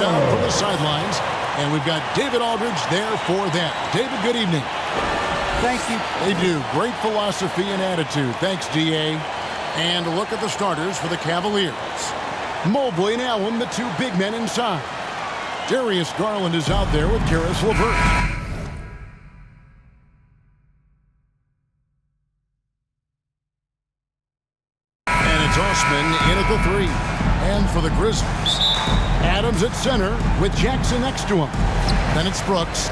down from the sidelines. And we've got David Aldridge there for that. David, good evening. Thank you. They do. Great philosophy and attitude. Thanks, D.A. And a look at the starters for the Cavaliers. Mobley and Allen, the two big men inside. Darius Garland is out there with Karis LeVert. Osman in at the 3. And for the Grizzlies, Adams at center with Jackson next to him. Then it's Brooks.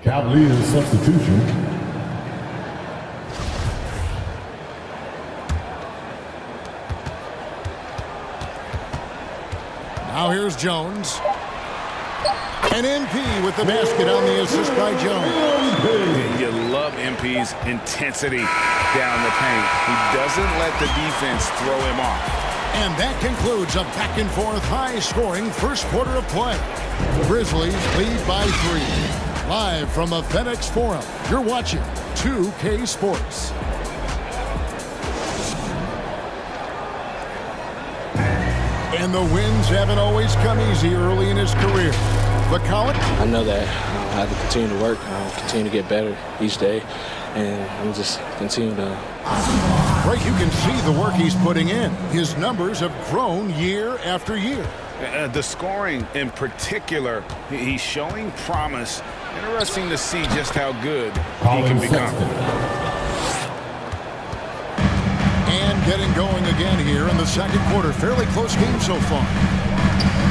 Cavaliers substitution. Now here's Jones. And MP with the basket on the assist by Jones. You love MP's intensity down the paint. He doesn't let the defense throw him off. And that concludes a back-and-forth high-scoring first quarter of play. Grizzlies lead by 3. Live from the FedEx Forum, you're watching 2K Sports. And the wins haven't always come easy early in his career. But Colin? I know that I have to continue to work, continue to get better each day, and I'm just continue to. Right, you can see the work he's putting in. His numbers have grown year after year. The scoring in particular, he's showing promise. Interesting to see just how good he can become. And getting going again here in the second quarter. Fairly close game so far.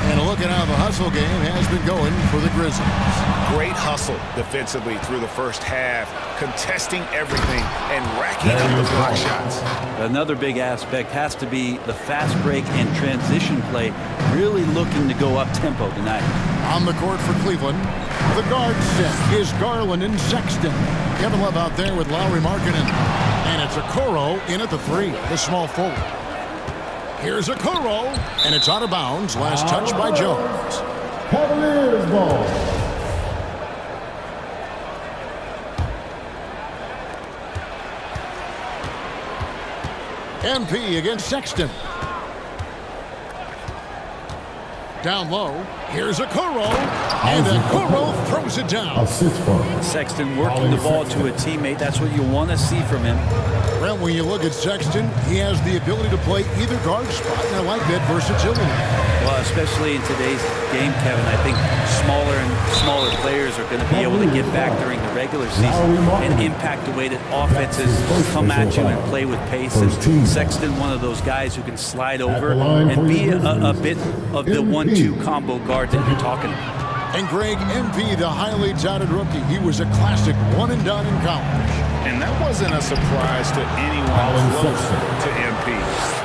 And a look at how the hustle game has been going for the Grizzlies. Great hustle defensively through the first half, contesting everything and racking up the block shots. Another big aspect has to be the fast break and transition play, really looking to go up-tempo tonight. On the court for Cleveland, the guard set is Garland and Sexton. Kevin Love out there with Lauri Markkanen. And it's Okoro in at the 3, the small forward. Here's Okoro, and it's out of bounds. Last touch by Jones. Cavaliers ball. MP against Sexton. Down low. Here's Okoro. And Okoro throws it down. Sexton working the ball to a teammate. That's what you want to see from him. Well, when you look at Sexton, he has the ability to play either guard spot, and I like that versatility. Well, especially in today's game, Kevin, I think smaller and smaller players are going to be able to get back during the regular season and impact the way that offenses come at you and play with pace. And Sexton, one of those guys who can slide over and be a bit of the 1-2 combo guard that you're talking about. And Greg, MP, the highly touted rookie, he was a classic one-and-done in college. And that wasn't a surprise to anyone close to MP.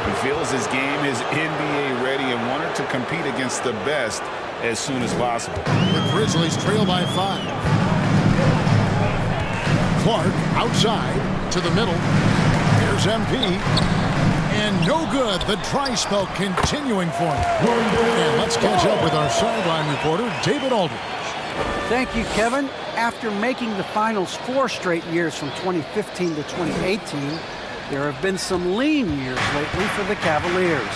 He feels his game is NBA ready and wanted to compete against the best as soon as possible. The Grizzlies trail by 5. Clark outside to the middle. Here's MP. And no good. The dry spell continuing for him. And let's catch up with our sideline reporter, David Aldridge. Thank you, Kevin. After making the finals 4 straight years from 2015 to 2018, there have been some lean years lately for the Cavaliers.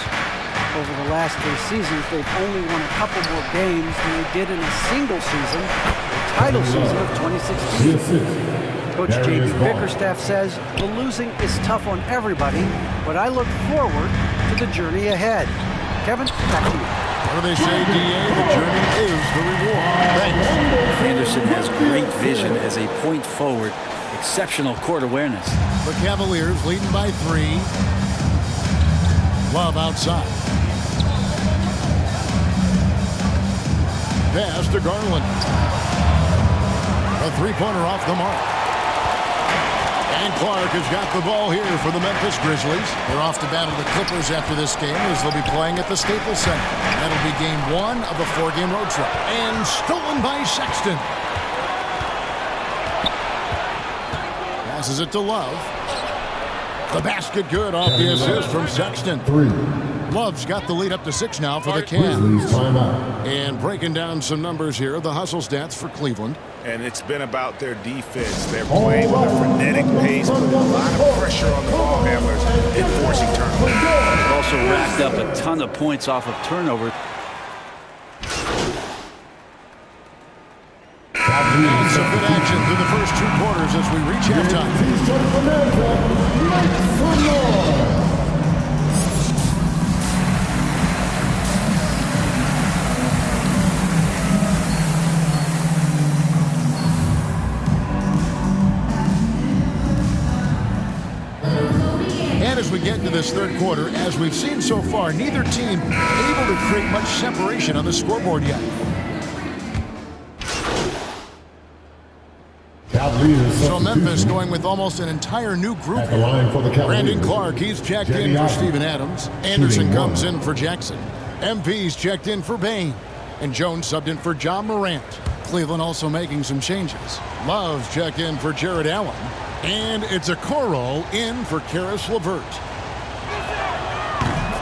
Over the last 3 seasons, they've only won a couple more games than they did in a single season, the title season of 2016. Coach J.B. Bickerstaff says the losing is tough on everybody, but I look forward to the journey ahead. Kevin, back to you. What do they say, D.A.? The journey is the reward. Thanks. Anderson has great vision as a point forward. Exceptional court awareness. The Cavaliers leading by 3. Love outside. Pass to Garland. A 3-pointer off the mark. And Clark has got the ball here for the Memphis Grizzlies. They're off to battle the Clippers after this game as they'll be playing at the Staples Center. That'll be game 1 of the 4-game road trip. And stolen by Sexton. Passes it to Love. The basket good off the assist from Sexton. 3. Love's got the lead up to 6 now for the Cavs. And breaking down some numbers here, the hustle stats for Cleveland. And it's been about their defense. They're playing with a frenetic pace, putting a lot of pressure on the ball handlers and forcing turnovers. It also racked up a ton of points off of turnover. And some good action through the first 2 quarters as we reach halftime. And as we get into this third quarter, as we've seen so far, neither team able to create much separation on the scoreboard yet. So Memphis going with almost an entire new group here. Brandon Clark, he's checked in for Steven Adams. Anderson comes in for Jackson. MP's checked in for Bain. And Jones subbed in for John Morant. Cleveland also making some changes. Love's checked in for Jared Allen. And it's a Okoro in for Karis LeVert.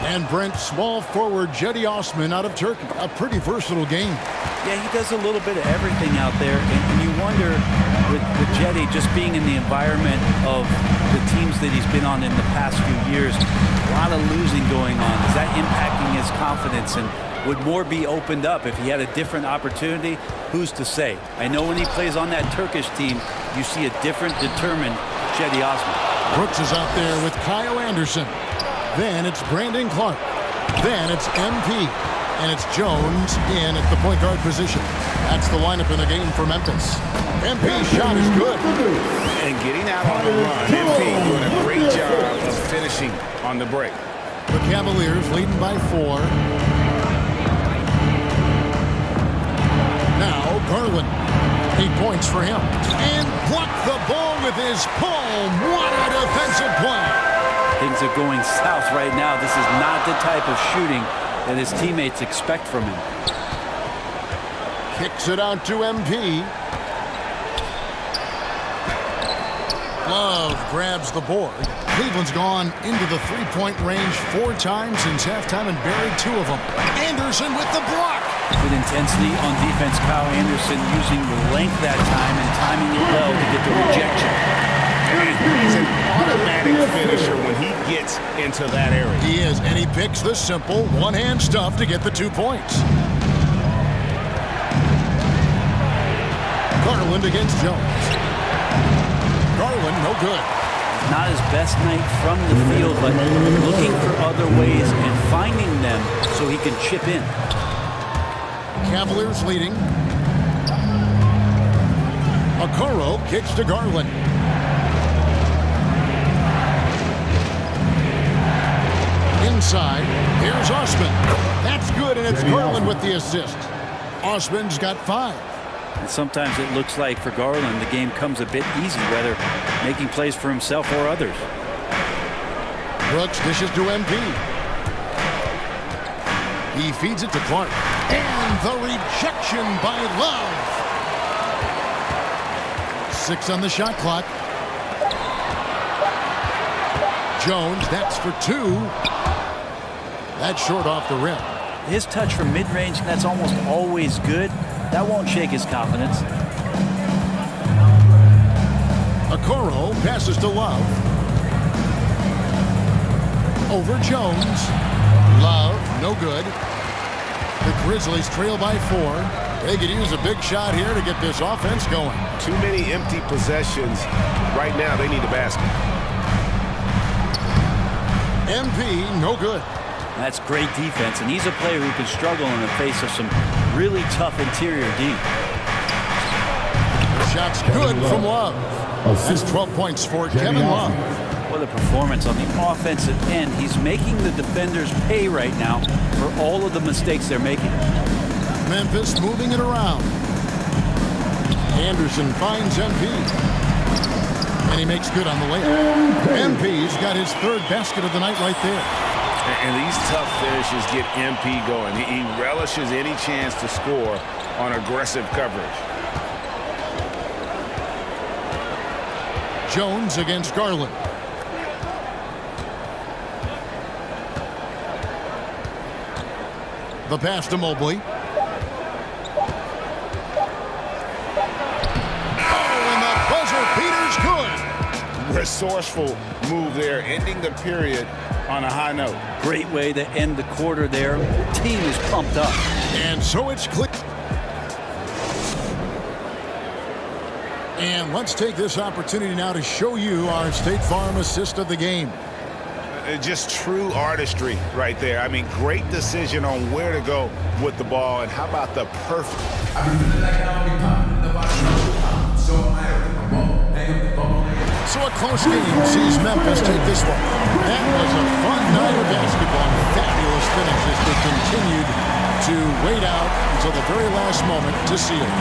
And Brent, small forward Jetty Osman out of Turkey. A pretty versatile game. Yeah, he does a little bit of everything out there. And you wonder, with Jetty just being in the environment of the teams that he's been on in the past few years, a lot of losing going on. Is that impacting his confidence? And would more be opened up if he had a different opportunity? Who's to say? I know when he plays on that Turkish team, you see a different, determined Jetty Osman. Brooks is out there with Kyle Anderson. Then it's Brandon Clark. Then it's MP. And it's Jones in at the point guard position. That's the lineup in the game for Memphis. MP's shot is good. And getting out on the run. MP doing a great job of finishing on the break. The Cavaliers leading by 4. Now Garland. 8 points for him. And blocked the ball with his palm. What a defensive play. Things are going south right now. This is not the type of shooting that his teammates expect from him. Kicks it out to MP. Love grabs the board. Cleveland's gone into the three-point range 4 times since halftime and buried 2 of them. Anderson with the block. Good intensity on defense. Kyle Anderson using the length that time and timing it well to get the rejection. He's an automatic finisher when he gets into that area. He is, and he picks the simple one-hand stuff to get the 2 points. Garland against Jones. Garland, no good. Not his best night from the field, but looking for other ways and finding them so he can chip in. Cavaliers leading. Okoro kicks to Garland. Inside, here's Osman. That's good, and it's Garland with the assist. Osman's got 5. And sometimes it looks like for Garland, the game comes a bit easy, whether making plays for himself or others. Brooks dishes to MP. He feeds it to Clark. And the rejection by Love. 6 on the shot clock. Jones, that's for 2. That's short off the rim. His touch from mid-range, that's almost always good. That won't shake his confidence. Okoro passes to Love. Over Jones. Love, no good. The Grizzlies trail by 4. They could use a big shot here to get this offense going. Too many empty possessions. Right now, they need a basket. MP, no good. That's great defense, and he's a player who can struggle in the face of some really tough interior D. Shot's good from Love. That's 12 points for Kevin Love. What a performance on the offensive end. He's making the defenders pay right now for all of the mistakes they're making. Memphis moving it around. Anderson finds MP. And he makes good on the layup. MP's got his 3rd basket of the night right there. And these tough finishes get MP going. He relishes any chance to score on aggressive coverage. Jones against Garland. The pass to Mobley. Oh, and the buzzer beater's good. resourceful move there, ending the period on a high note. Great way to end the quarter there. Team is pumped up. And so it's clear. And let's take this opportunity now to show you our State Farm assist of the game. Just true artistry right there. I mean, great decision on where to go with the ball, and how about the perfect. So a close game sees Memphis take this one. That was a fun night of basketball. Fabulous finishes that continued to wait out until the very last moment to seal it.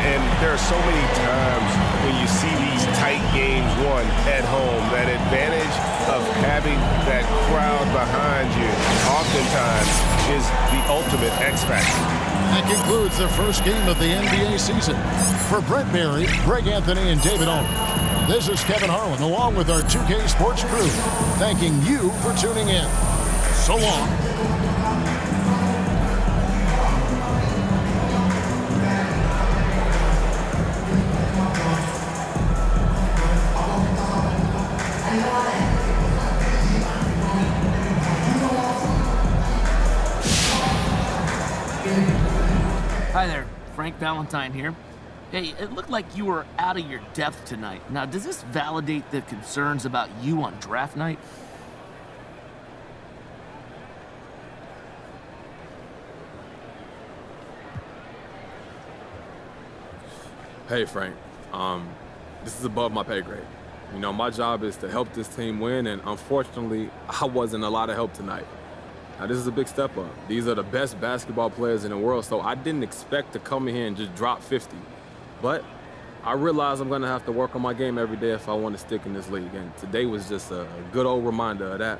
And there are so many times when you see these tight games won at home, that advantage of having that crowd behind you oftentimes is the ultimate X factor. That concludes the first game of the NBA season. For Brent Berry, Greg Anthony, and David Owen, this is Kevin Harlan along with our 2K Sports crew, thanking you for tuning in. So long. Hi there, Frank Valentine here. Hey, it looked like you were out of your depth tonight. Now, does this validate the concerns about you on draft night? Hey, Frank. This is above my pay grade. You know, my job is to help this team win, and unfortunately, I wasn't a lot of help tonight. Now, this is a big step up. These are the best basketball players in the world, so I didn't expect to come in here and just drop 50. But I realize I'm going to have to work on my game every day if I want to stick in this league, and today was just a good old reminder of that.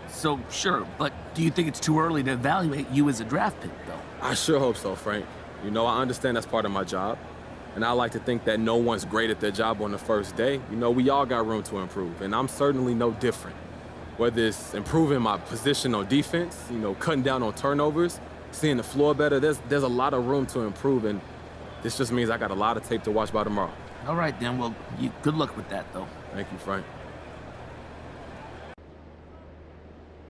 So, sure, but do you think it's too early to evaluate you as a draft pick, though? I sure hope so, Frank. You know, I understand that's part of my job, and I like to think that no one's great at their job on the first day. You know, we all got room to improve, and I'm certainly no different. Whether it's improving my position on defense, you know, cutting down on turnovers, seeing the floor better, there's a lot of room to improve, and this just means I got a lot of tape to watch by tomorrow. All right, then. Well, good luck with that, though. Thank you, Frank.